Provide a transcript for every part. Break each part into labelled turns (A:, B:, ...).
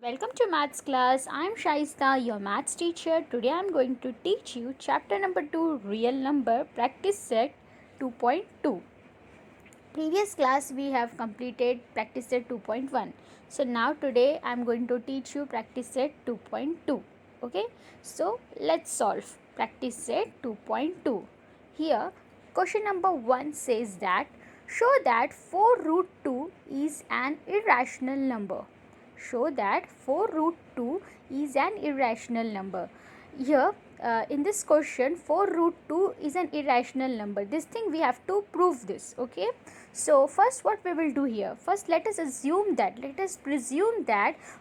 A: Welcome to maths class. I am Shaista, your maths teacher. Today I am going to teach you chapter number 2, real number, practice set 2.2. Previous class we have completed practice set 2.1. So now today I am going to teach you practice set 2.2. Okay? So let's solve practice set 2.2. Here question number 1 says that show that 4 root 2 is an irrational number. Show that 4 root 2 is an irrational number. Here in this question 4 root 2 is an irrational number. This thing we have to prove this. Okay, so first what we will do here, first let us presume that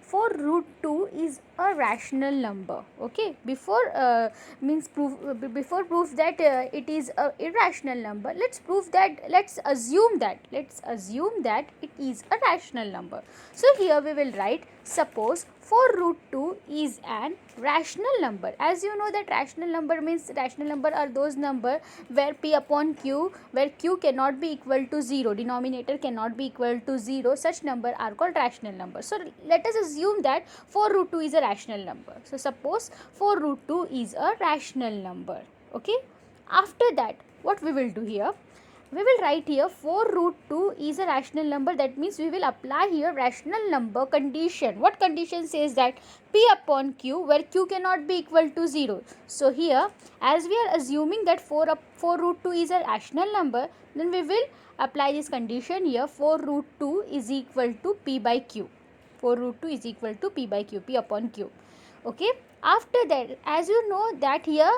A: 4 root 2 is a rational number. Okay, before proof that it is a irrational number, let's assume that it is a rational number. So here we will write, suppose 4 root 2 is an rational number. As you know that rational number means, rational number are those number where p upon q, where q cannot be equal to 0, denominator cannot be equal to 0, such number are called rational number. So let us assume that 4 root 2 is a rational number. So suppose 4 root 2 is a rational number. Okay, after that what we will do here, we will write here 4 root 2 is a rational number. That means we will apply here rational number condition. What condition says that p upon q, where q cannot be equal to 0. So here as we are assuming that 4 root 2 is a rational number, then we will apply this condition here, 4 root 2 is equal to p by q. 4 root 2 is equal to p by q, p upon q. Okay, after that as you know that here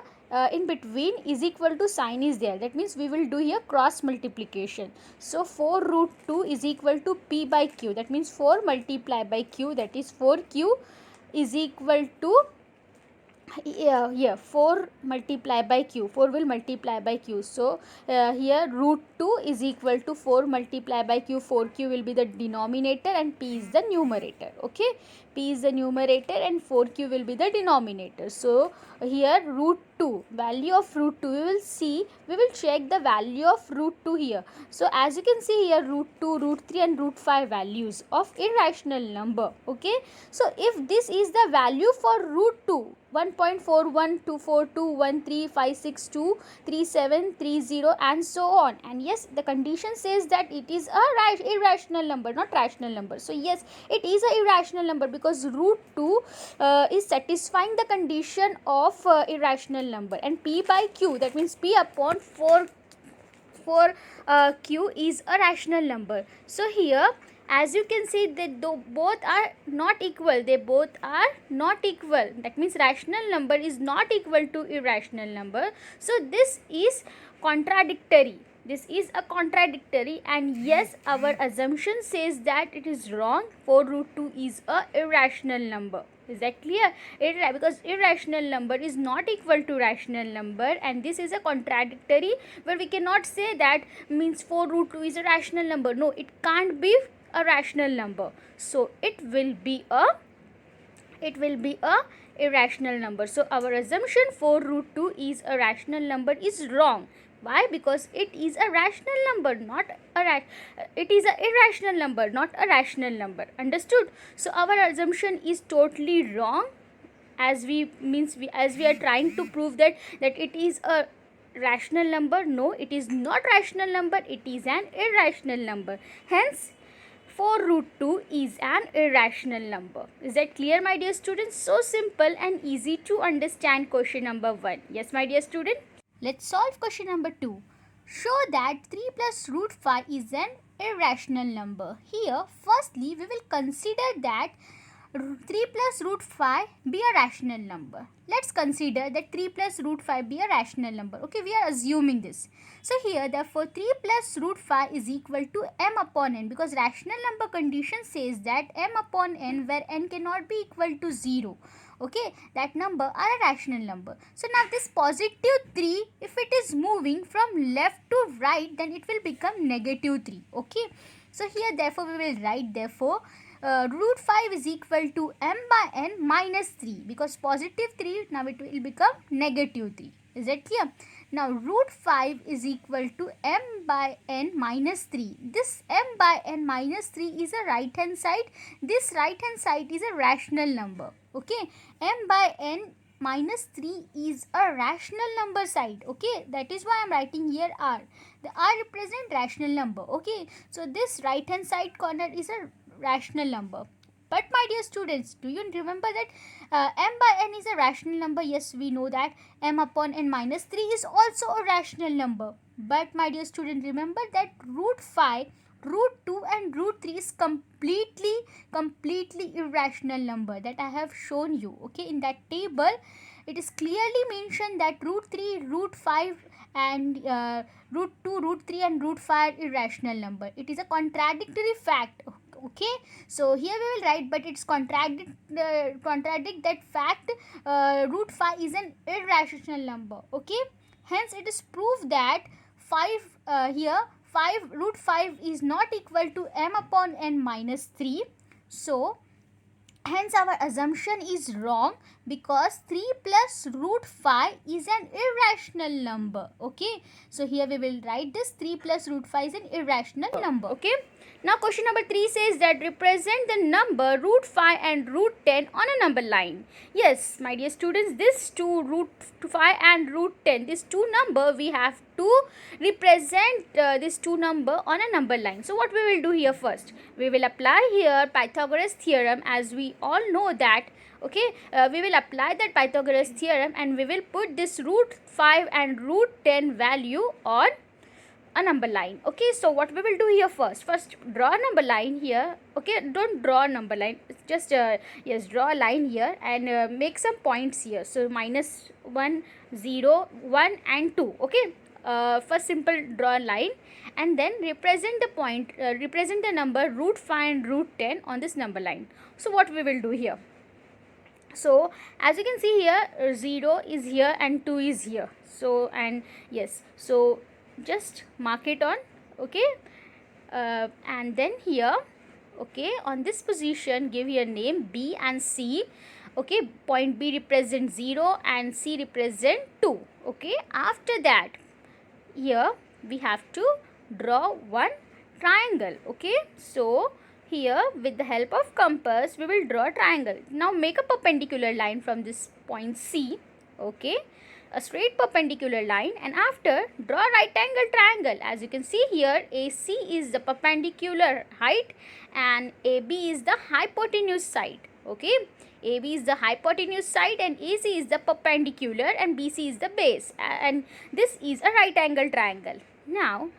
A: in between is equal to sign is there. That means we will do here cross multiplication. So 4 root 2 is equal to p by q. That means 4 multiplied by q, that is 4q is equal to here 4 multiply by q, 4 will multiply by q. So here root 2 is equal to 4 multiply by q, 4q will be the denominator and p is the numerator. Okay, p is the numerator and 4q will be the denominator. So here root 2, value of root 2, we will check the value of root 2 here. So as you can see here, root 2, root 3 and root 5 values of irrational number. Okay, so if this is the value for root 2, 1.41242135623730 and so on, and yes, the condition says that it is a irrational number, not rational number. So yes, it is a irrational number because root 2 is satisfying the condition of irrational number, and p by q, that means p upon 4 q is a rational number. So here as you can see that both are not equal, that means rational number is not equal to irrational number. So this is contradictory, and yes, our assumption says that it is wrong. 4 root 2 is a irrational number. Is that clear? Because irrational number is not equal to rational number, and this is a contradictory where we cannot say that means 4 root 2 is a rational number. No, it can't be a rational number. So it will be a irrational number. So our assumption 4 root 2 is a rational number is wrong. Why? Because it is a rational number, it is a irrational number, not a rational number. Understood? So our assumption is totally wrong, as we are trying to prove that it is a rational number. No, it is not rational number, it is an irrational number. Hence 4 root 2 is an irrational number. Is that clear, my dear students? So simple and easy to understand question number 1. Yes, my dear student? Let's solve question number 2. Show that 3 plus root 5 is an irrational number. Here, firstly, we will consider that 3 plus root 5 be a rational number. Let's consider that 3 plus root 5 be a rational number. Okay, we are assuming this. So here, therefore, 3 plus root 5 is equal to m upon n, because rational number condition says that m upon n, where n cannot be equal to 0. Okay, that number are a rational number. So now this positive 3, if it is moving from left to right, then it will become negative 3. Okay, so here therefore we will write, therefore root 5 is equal to m by n minus 3, because positive 3, now it will become negative 3. Is that clear? Now root 5 is equal to m by n minus 3. This m by n minus 3 is a right hand side. This right hand side is a rational number. Okay, m by n minus 3 is a rational number side. Okay, that is why I am writing here r. The r represent rational number. Okay, so this right hand side corner is a rational number. But my dear students, do you remember that m by n is a rational number? Yes, we know that m upon n minus 3 is also a rational number. But my dear student, remember that root 5, root 2 and root 3 is completely irrational number that I have shown you. Okay, in that table it is clearly mentioned that root 3, root 5 and root 2, root 3 and root 5 are irrational number. It is a contradictory fact. Okay, so here we will write, but it's contradict that fact. Root 5 is an irrational number. Okay, hence it is proved that 5 here 5 root 5 is not equal to m upon n minus 3. So hence our assumption is wrong, because 3 plus root 5 is an irrational number. Okay, so here we will write this 3 plus root 5 is an irrational number. Okay, now question number 3 says that represent the number root 5 and root 10 on a number line. Yes, my dear students, this two root 5 and root 10, this two number we have to represent this two number on a number line. So what we will do here first, we will apply here Pythagoras theorem, as we all know that. Okay, we will apply that Pythagoras theorem and we will put this root 5 and root 10 value on a number line. Okay, so what we will do here first draw a number line here. Okay, don't draw a number line, just yes, draw a line here and make some points here. So minus 1, 0, 1 and 2. Okay, first simple draw a line and then represent the point, represent the number root 5 and root 10 on this number line. So what we will do here, so as you can see here, 0 is here and 2 is here. So and yes, so just mark it on. Okay, and then here, okay, on this position give here name B and C. Okay, point B represent 0 and C represent 2. Okay, after that here we have to draw one triangle. Okay, so here with the help of compass we will draw a triangle. Now make a perpendicular line from this point C. Okay, a straight perpendicular line, and after draw a right angle triangle. As you can see here, AC is the perpendicular height and AB is the hypotenuse side. Okay, AB is the hypotenuse side and AC is the perpendicular and BC is the base, and this is a right angle triangle. Now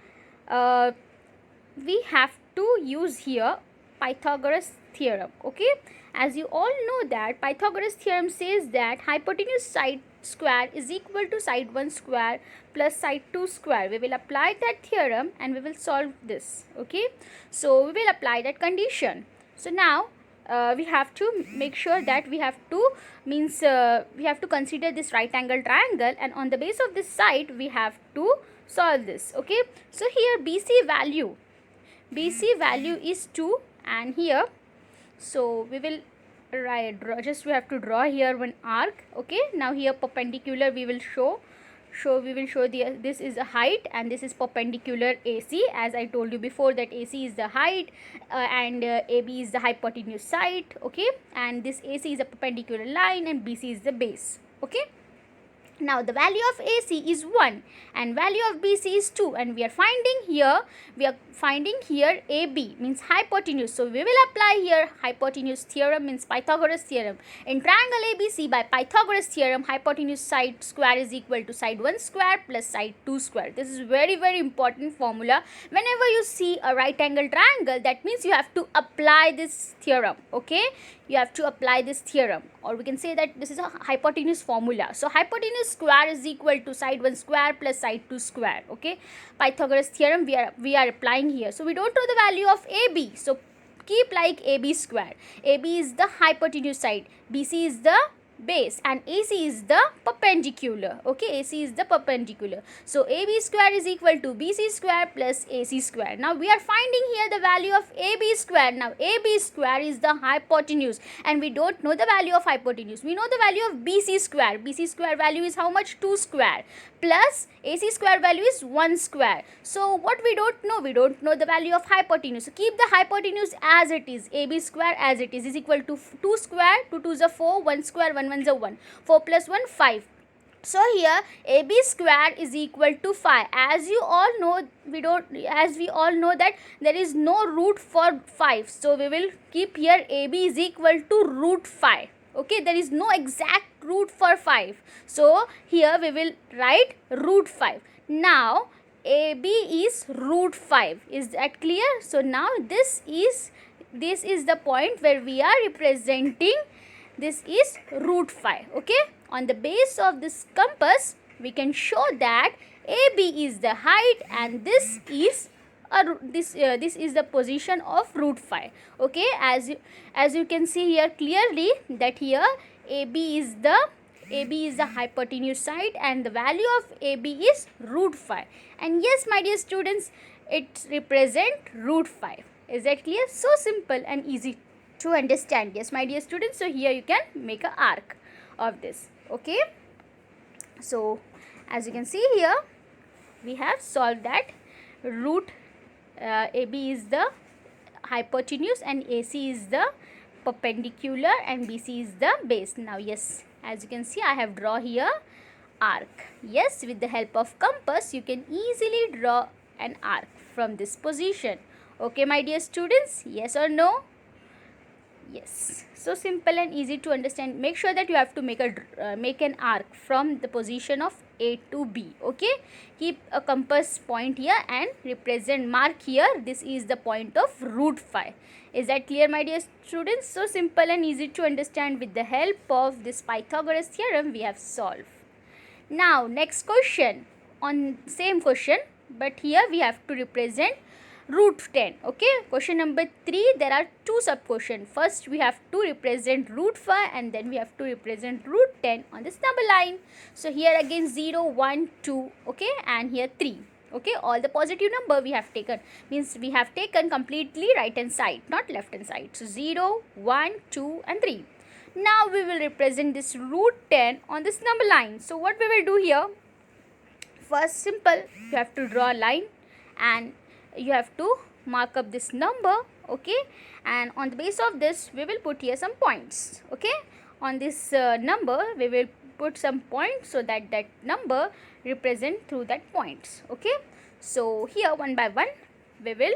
A: we have to use here Pythagoras theorem. Okay, as you all know that Pythagoras theorem says that hypotenuse side square is equal to side 1 square plus side 2 square. We will apply that theorem and we will solve this. Okay, so we will apply that condition. So now we have to make sure that we have to we have to consider this right angle triangle, and on the base of this side we have to solve this. Okay, so here BC value is 2, and here, so we will we have to draw here one arc. Okay, now here perpendicular we will show this is a height and this is perpendicular AC, as I told you before that AC is the height and AB is the hypotenuse side. Okay, and this AC is a perpendicular line and BC is the base. Okay, now the value of AC is 1 and value of BC is 2, and we are finding here AB means hypotenuse. So we will apply here hypotenuse theorem, means Pythagoras theorem. In triangle ABC, by Pythagoras theorem, hypotenuse side square is equal to side 1 square plus side 2 square. This is very important formula. Whenever you see a right angle triangle, that means you have to apply this theorem. Okay, you have to apply this theorem, or we can say that this is a hypotenuse formula. So hypotenuse square is equal to side 1 square plus side 2 square. Okay, Pythagoras theorem we are applying here. So we don't know the value of AB, so keep like AB square. AB is the hypotenuse side, BC is the base, and AC is the perpendicular. Okay, AC is the perpendicular. So AB square is equal to BC square plus AC square. Now we are finding here the value of AB square. Now AB square is the hypotenuse, and we don't know the value of hypotenuse. We know the value of BC square. BC square value is how much? 2 square, plus AC square value is 1 square. So what we don't know? We don't know the value of hypotenuse. So keep the hypotenuse as it is. AB square as it is equal to 2 square, 2 2s are 4, 1 square, 1 1s are 1. 4 plus 1, 5. So here AB square is equal to 5. As you all know, we all know that there is no root for 5. So we will keep here AB is equal to root 5. Okay, there is no exact root for 5. So here we will write root 5. Now AB is root 5. Is that clear? So now this is the point where we are representing. This is root 5. Okay, on the base of this compass we can show that AB is the height, and this is this is the position of root 5. Okay, as you can see here clearly that here AB is the hypotenuse side, and the value of AB is root 5. And yes, my dear students, it represent root 5. Is that clear? So simple and easy to understand. Yes, my dear students, so here you can make an arc of this. Okay, so as you can see here we have solved that. Root AB is the hypotenuse and AC is the perpendicular and BC is the base. Now yes, as you can see I have drawn here arc. Yes, with the help of compass you can easily draw an arc from this position. Okay, my dear students, yes or no? Yes, so simple and easy to understand. Make sure that you have to make an arc from the position of A to B. Okay, keep a compass point here and represent, mark here, this is the point of root 5. Is that clear, my dear students? So simple and easy to understand. With the help of this Pythagoras theorem we have solved. Now next question, on same question, but here we have to represent root 10. Okay, question number 3, there are 2 sub questions. First we have to represent root 5 and then we have to represent root 10 on this number line. So here again 0 1 2, okay, and here 3. Okay, all the positive number we have taken, means we have taken completely right hand side, not left hand side. So 0 1 2 and 3. Now we will represent this root 10 on this number line. So what we will do here, first simple, you have to draw a line and you have to mark up this number. Okay, and on the base of this we will put here some points. Okay, on this number we will put some points so that that number represent through that points. Okay, so here one by one we will,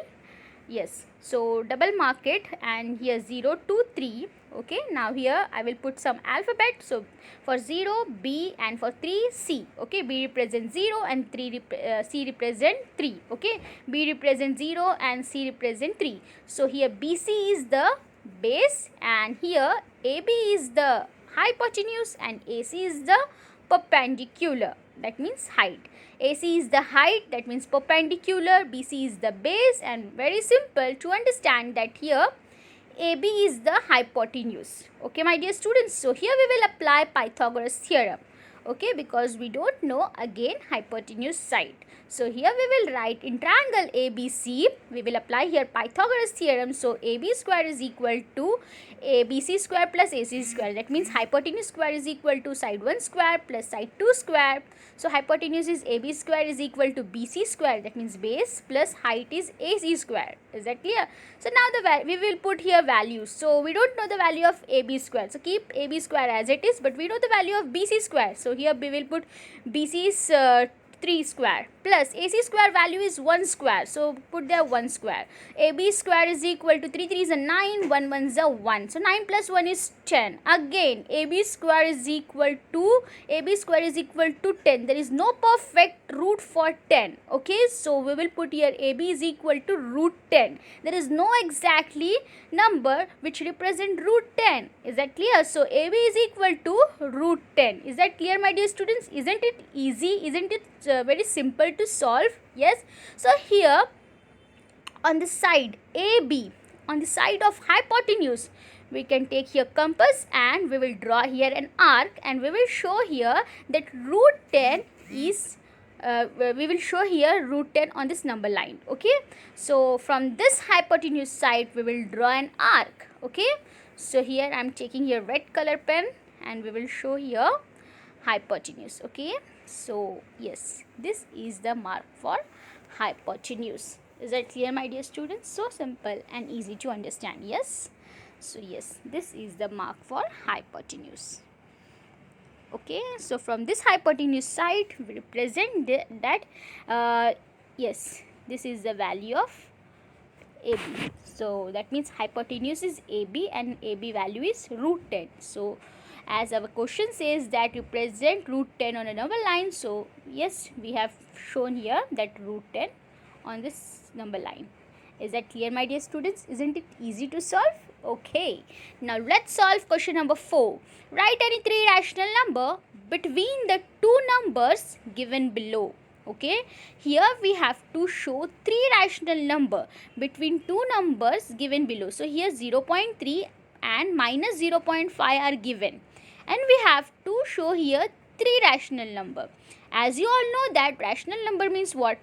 A: yes, so double mark it, and here 0 2 3. Okay, now here I will put some alphabet. So for 0 B and for 3 C. Okay, B represents 0 and C represent 3. Okay, B represents 0 and C represent 3. So here BC is the base and here AB is the hypotenuse and AC is the perpendicular, that means height. AC is the height, that means perpendicular. BC is the base, and very simple to understand that here AB is the hypotenuse. Okay, my dear students, so here we will apply Pythagoras theorem. Okay, because we don't know again hypotenuse side. So here we will write in triangle ABC, we will apply here Pythagoras theorem. So AB square is equal to ABC square plus AC square. That means hypotenuse square is equal to side 1 square plus side 2 square. So hypotenuse is AB square is equal to BC square, that means base, plus height is AC square. Is that clear? So now we will put here values. So we don't know the value of AB square. So keep AB square as it is, but we know the value of BC square. So here we will put BC is 3 square plus AC square value is 1 square. So put there 1 square. AB square is equal to 3 3 is a 9, 1 1 is a 1. So 9 plus 1 is 10. Again AB square is equal to 10. There is no perfect root for 10. Okay, so we will put here AB is equal to root 10. There is no exactly number which represent root 10. Is that clear? So AB is equal to root 10. Is that clear, my dear students? Isn't it easy? Isn't it very simple to solve? Yes. So here on the side AB, on the side of hypotenuse, we can take here compass and we will draw here an arc, and we will show here that root 10 is we will show here root 10 on this number line. Okay, so from this hypotenuse side we will draw an arc. Okay, so here I am taking here red color pen and we will show here hypotenuse. Okay, so yes, this is the mark for hypotenuse. Is that clear, my dear students? So simple and easy to understand. Yes, so yes, this is the mark for hypotenuse. Okay, so from this hypotenuse side we represent that yes, this is the value of AB. So that means hypotenuse is AB and AB value is root 10. So as our question says that represent root 10 on a number line, so yes, we have shown here that root 10 on this number line. Is that clear, my dear students? Isn't it easy to solve? Okay, now let's solve question number 4. Write any three rational number between the two numbers given below. Okay, here we have to show three rational number between two numbers given below. So here 0.3 and minus 0.5 are given, and we have to show here three rational number. As you all know that rational number means what?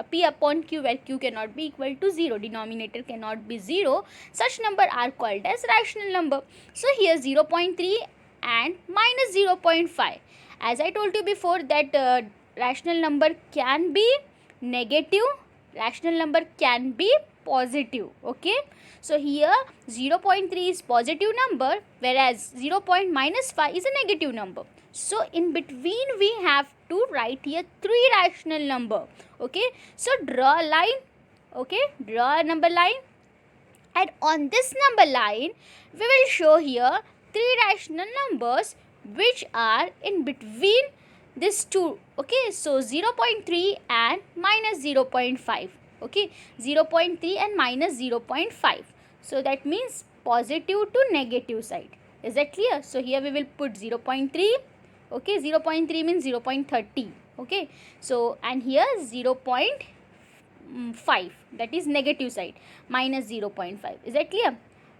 A: P upon Q, where Q cannot be equal to 0, denominator cannot be 0, such number are called as rational number. So here 0.3 and minus 0.5. As I told you before that rational number can be negative, rational number can be positive. Okay, so here 0.3 is positive number, whereas 0.5 is a negative number. So in between we have to write here three rational number. Okay, so draw a line. Okay, draw a number line, and on this number line we will show here three rational numbers which are in between these two. Okay, so 0.3 and minus 0.5. Okay, 0.3 and minus 0.5. So that means positive to negative side. Is that clear? So here we will put 0.3. Okay, 0.3 means 0.30. Okay, so and here 0.5, that is negative side, minus 0.5. Is that clear?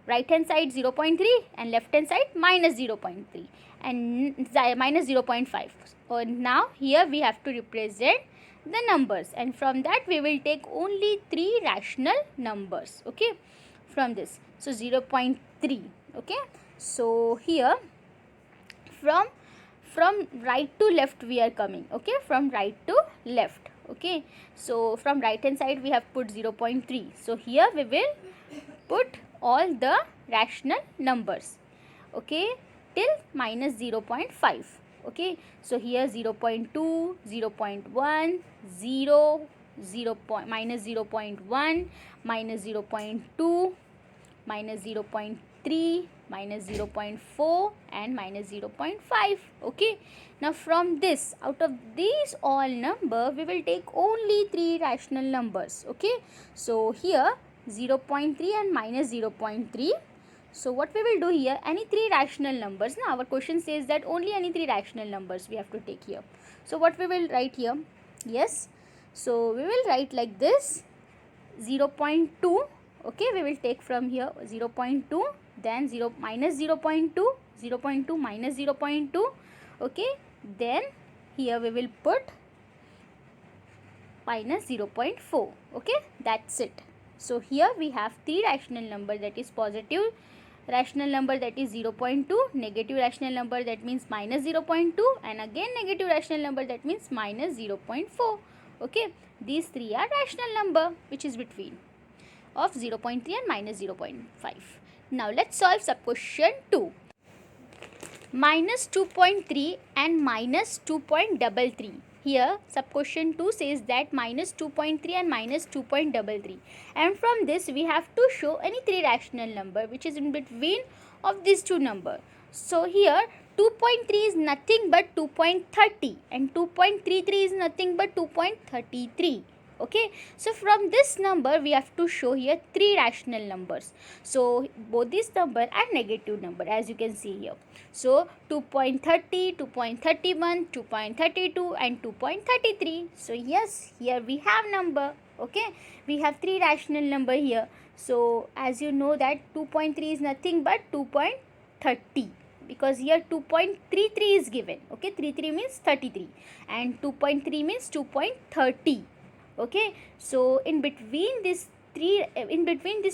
A: Right hand side 0.3 and left hand side minus 0.3 and minus 0.5. So now here we have to represent the numbers, and from that we will take only three rational numbers. Okay, from this, so 0.3. Okay, so here from right to left we are coming. Okay, from right to left. Okay, so from right hand side we have put 0.3. So here we will put all the rational numbers. Okay, till minus 0.5. Okay, so here 0.2, 0.1, 0, minus 0.1, minus 0.2, minus 0.3, minus 0.4 and minus 0.5. Okay, now from this, out of these all number we will take only three rational numbers. Okay, so here 0.3 and minus 0.3. So what we will do here, any three rational numbers. Now our question says that only any three rational numbers we have to take here. So what we will write here? Yes, so we will write like this: 0.2. Okay, we will take from here 0.2, then 0 minus 0.2, 0.2 minus 0.2. Okay, then here we will put minus 0.4. Okay, that's it. So here we have three rational number, that is positive rational number, that is 0.2, negative rational number, that means minus 0.2, and again negative rational number, that means minus 0.4. Okay, these three are rational number which is between of 0.3 and minus 0.5. Now let's solve sub question 2. Minus 2.3 and minus 2.33. Here sub question 2 says that minus 2.3 and minus 2.33, and from this we have to show any three rational number which is in between of these two number. So here 2.3 is nothing but 2.30 and 2.33 is nothing but 2.33. Okay, so from this number we have to show here three rational numbers. So both these number are negative number, as you can see here. So 2.30, 2.31, 2.32 and 2.33. So yes, here we have number. Okay, we have three rational number here. So as you know that 2.3 is nothing but 2.30, because here 2.33 is given. Okay, 33 means 33 and 2.3 means 2.30. Okay, so in between these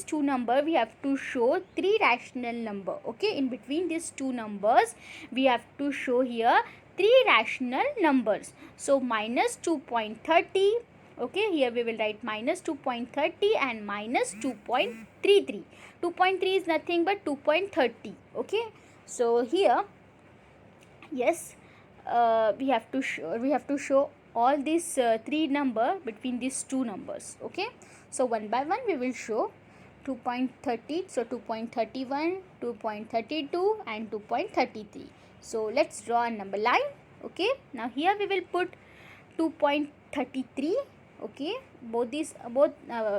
A: two number we have to show three rational number. Okay, in between these two numbers we have to show here three rational numbers. So minus 2.30. Okay, here we will write minus 2.30 and minus 2.33. 2.3 is nothing but 2.30. Okay, so here, yes, we have to show all these three number between these two numbers. Okay, so one by one we will show 2.30, so 2.31, 2.32 and 2.33. So let's draw a number line. Okay, now here we will put 2.33. Okay, both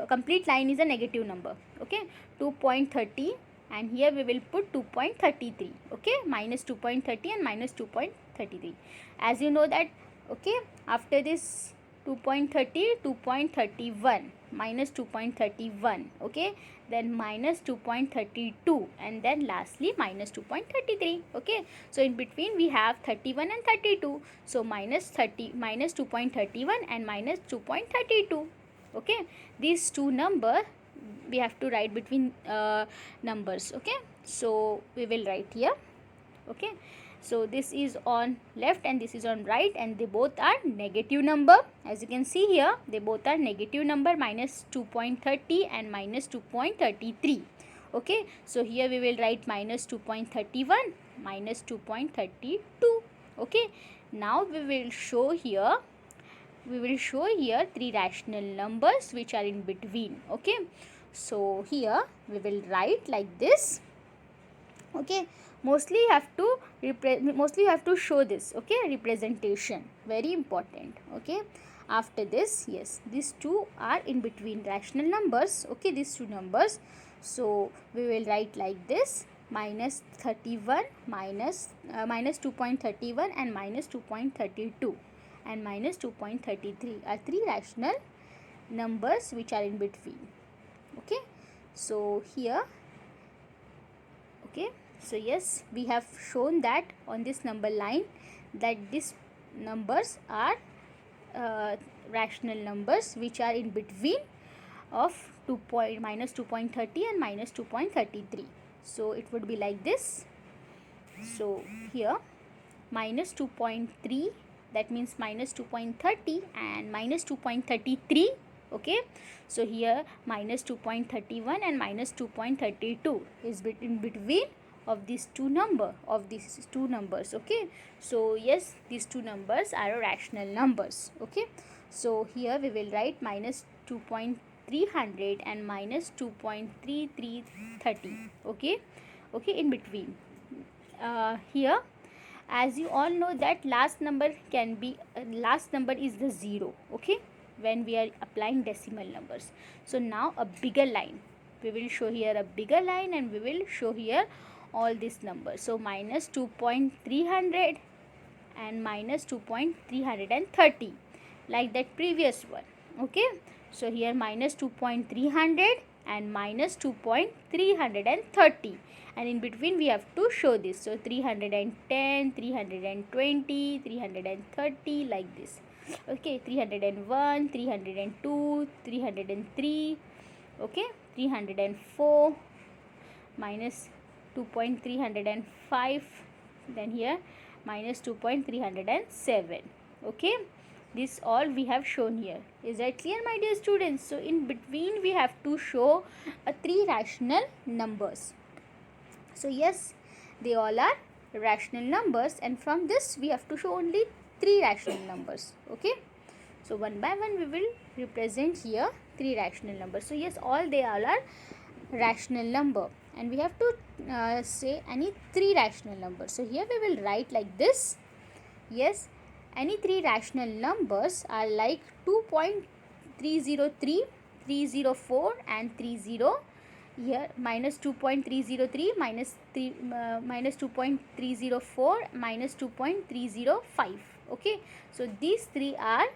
A: complete line is a negative number. Okay, 2.30 and here we will put 2.33. Okay, minus 2.30 and minus 2.33. As you know that, okay, after this 2.30, 2.31, minus 2.31. Okay, then minus 2.32 and then lastly minus 2.33. Okay, so in between we have 31 and 32. So minus 2.31 and minus 2.32. Okay, these two number we have to write between numbers. Okay, so we will write here. Okay, so this is on left and this is on right, and they both are negative number. As you can see here, they both are negative number, minus 2.30 and minus 2.33. Okay, so here we will write minus 2.31, minus 2.32. Okay, now we will show here three rational numbers which are in between. Okay, so here we will write like this. Okay, mostly you have to show this. Okay, representation, very important. Okay, after this, yes, these two are in between rational numbers. Okay, these two numbers, so we will write like this: minus 31, minus 2.31 and minus 2.32 and minus 2.33 are three rational numbers which are in between. Okay, so here, okay, so yes, we have shown that on this number line that these numbers are rational numbers which are in between of minus 2.30 and minus 2.33. So it would be like this. So here minus 2.3, that means minus 2.30 and minus 2.33. Okay, so here minus 2.31 and minus 2.32 is in between of these two numbers. Okay, so yes, these two numbers are rational numbers. Okay, so here we will write minus 2.300 and minus 2.3330. Okay, in between. Here, as you all know that last number is the 0. Okay, when we are applying decimal numbers. So now a bigger line, we will show here a bigger line and we will show here all these numbers. So minus 2.300 and minus 2.330, like that previous one. Okay, so here minus 2.300 and minus 2.330, and in between we have to show this. So 310, 320, 330, like this. Okay, 301, 302, 303. Okay, 304, minus 2.305, then here minus 2.307. Okay, this all we have shown here. Is that clear, my dear students? So in between we have to show three rational numbers. So yes, they all are rational numbers, and from this we have to show only three rational numbers. Okay, so one by one we will represent here three rational numbers. So yes, they all are rational number, and we have to say any three rational numbers. So here we will write like this. Yes, any three rational numbers are like 2.303, 304 and 30. Here minus 2.303, minus 2.304, minus 2.305. Okay, so these three are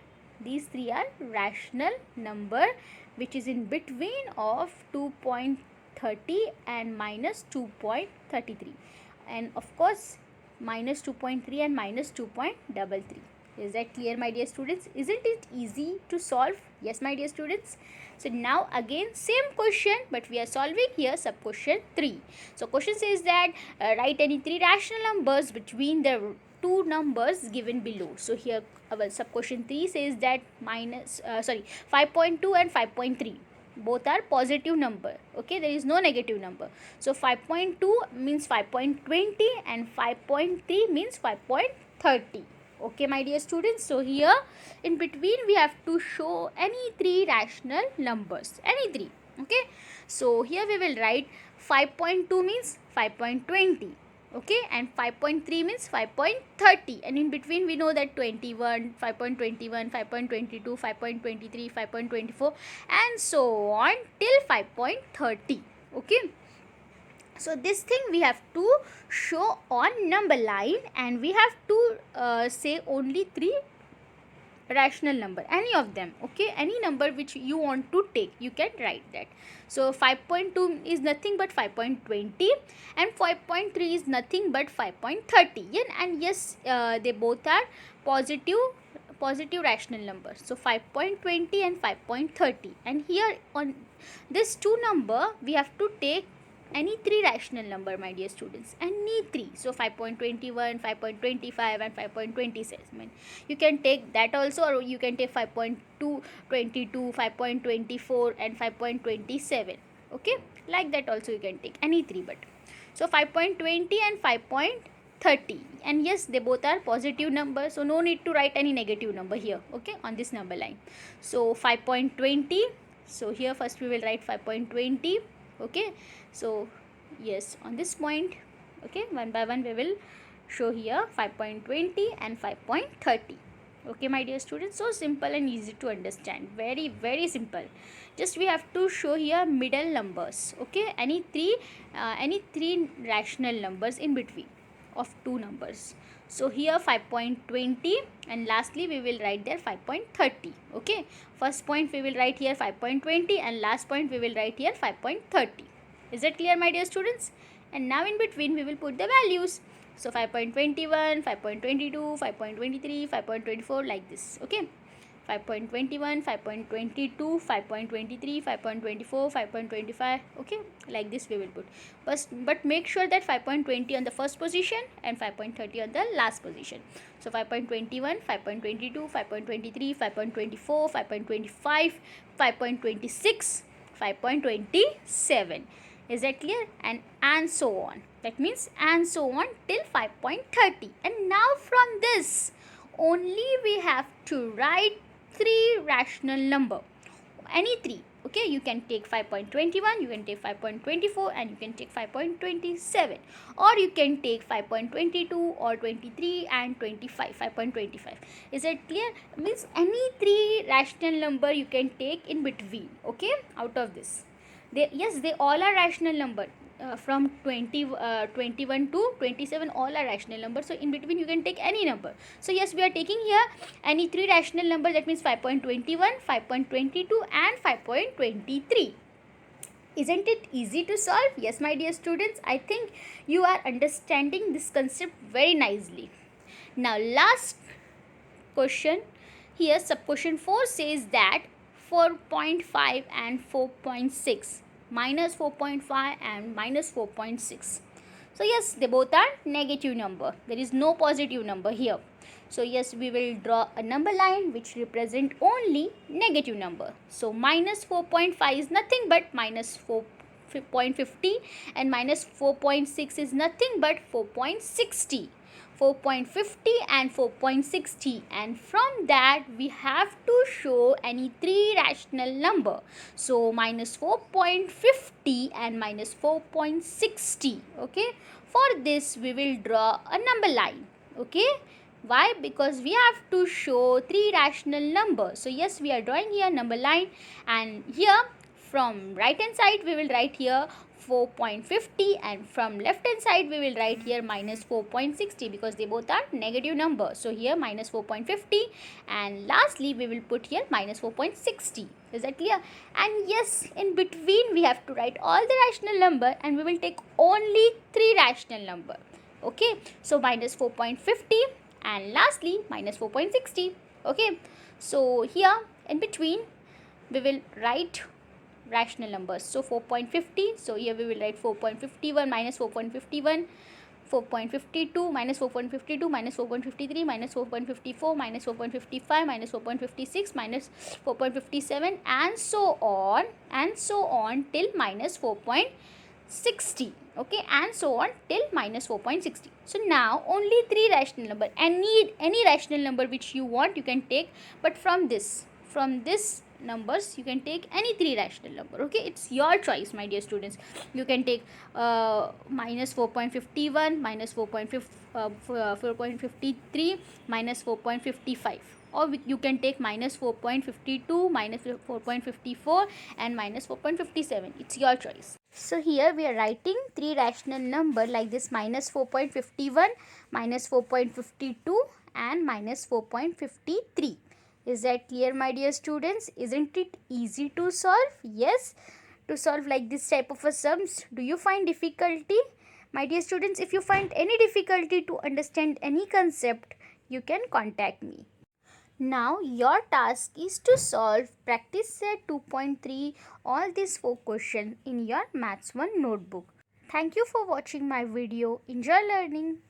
A: rational number which is in between of 2.30 and minus 2.33, and of course minus 2.3 and minus 2.33. Is that clear, my dear students? Isn't it easy to solve? Yes, my dear students. So now again same question, but we are solving here sub question 3. So question says that write any three rational numbers between the two numbers given below. So here our sub question 3 says that 5.2 and 5.3 both are positive number. Okay, there is no negative number. So 5.2 means 5.20 and 5.3 means 5.30. Okay, my dear students. So here in between we have to show any three rational numbers, any three. Okay, so here we will write 5.2 means 5.20. Okay, and 5.3 means 5.30, and in between we know that 21, 5.21, 5.22, 5.23, 5.24 and so on till 5.30. Okay, so this thing we have to show on number line, and we have to say only three rational number, any of them. Okay, any number which you want to take, you can write that. So 5.2 is nothing but 5.20 and 5.3 is nothing but 5.30. And yes, they both are positive rational numbers. So 5.20 and 5.30, and here on this two number we have to take any three rational number, my dear students, any three. So 5.21, 5.25 and 5.27. You can take that also, or you can take 5.2, 22, 5.24 and 5.27. Okay, like that also you can take any three. But so 5.20 and 5.30, and yes, they both are positive numbers, so no need to write any negative number here. Okay, on this number line. So 5.20, so here first we will write 5.20. Okay, so yes, on this point, okay, one by one we will show here 5.20 and 5.30. Okay, my dear students, so simple and easy to understand, very very simple. Just we have to show here middle numbers. Okay, any three rational numbers in between of two numbers. So here 5.20, and lastly we will write there 5.30. Okay, first point we will write here 5.20 and last point we will write here 5.30. Is that clear, my dear students? And now in between we will put the values. So 5.21, 5.22, 5.23, 5.24, like this. Okay, 5.21, 5.22, 5.23, 5.24, 5.25. Okay, like this we will put. But make sure that 5.20 on the first position and 5.30 on the last position. So 5.21, 5.22, 5.23, 5.24, 5.25, 5.26, 5.27. Is that clear? And so on. That means and so on till 5.30. And now from this only we have to write three rational number, any three. Okay, you can take 5.21, you can take 5.24 and you can take 5.27, or you can take 5.22 or 23 and 25, 5.25. Is that clear? Means any three rational number you can take in between. Okay, out of this, they all are rational number. From 21 to 27 all are rational numbers, so in between you can take any number. So yes, we are taking here any three rational number, that means 5.21, 5.22 and 5.23. Isn't it easy to solve? Yes, my dear students, I think you are understanding this concept very nicely. Now last question here, sub question 4 says that 4.5 and 4.6, minus 4.5 and minus 4.6. So yes, they both are negative number. There is no positive number here. So yes, we will draw a number line which represent only negative number. So minus 4.5 is nothing but minus 4.50, and minus 4.6 is nothing but 4.60. 4.50 and 4.60, and from that we have to show any three rational number. So minus 4.50 and minus 4.60. Okay, for this we will draw a number line. Okay, why? Because we have to show three rational numbers. So yes, we are drawing here number line, and here from right hand side we will write here 4.50, and from left hand side we will write here minus 4.60 because they both are negative numbers. So here minus 4.50, and lastly we will put here minus 4.60. Is that clear? And yes, in between we have to write all the rational number, and we will take only 3 rational number. Okay, so minus 4.50 and lastly minus 4.60. Okay, so here in between we will write rational numbers. So 4.50, so here we will write 4.51 minus 4.51, 4.52 minus 4.52 minus 4.53 minus 4.54 minus 4.55 minus 4.56 minus 4.57, and so on till minus 4.60. Okay, and so on till minus 4.60. So now only 3 rational number, any rational number which you want you can take, but from this numbers you can take any 3 rational number. Okay, it's your choice, my dear students. You can take minus 4.51 minus 4.53 minus 4.55, or you can take minus 4.52 minus 4.54 and minus 4.57. It's your choice. So here we are writing 3 rational number like this: minus 4.51, minus 4.52 and minus 4.53. Is that clear, my dear students? Isn't it easy to solve? Yes, to solve like this type of a sums. Do you find difficulty? My dear students, if you find any difficulty to understand any concept, you can contact me. Now your task is to solve practice set 2.3 all these 4 questions in your Maths 1 notebook. Thank you for watching my video. Enjoy learning.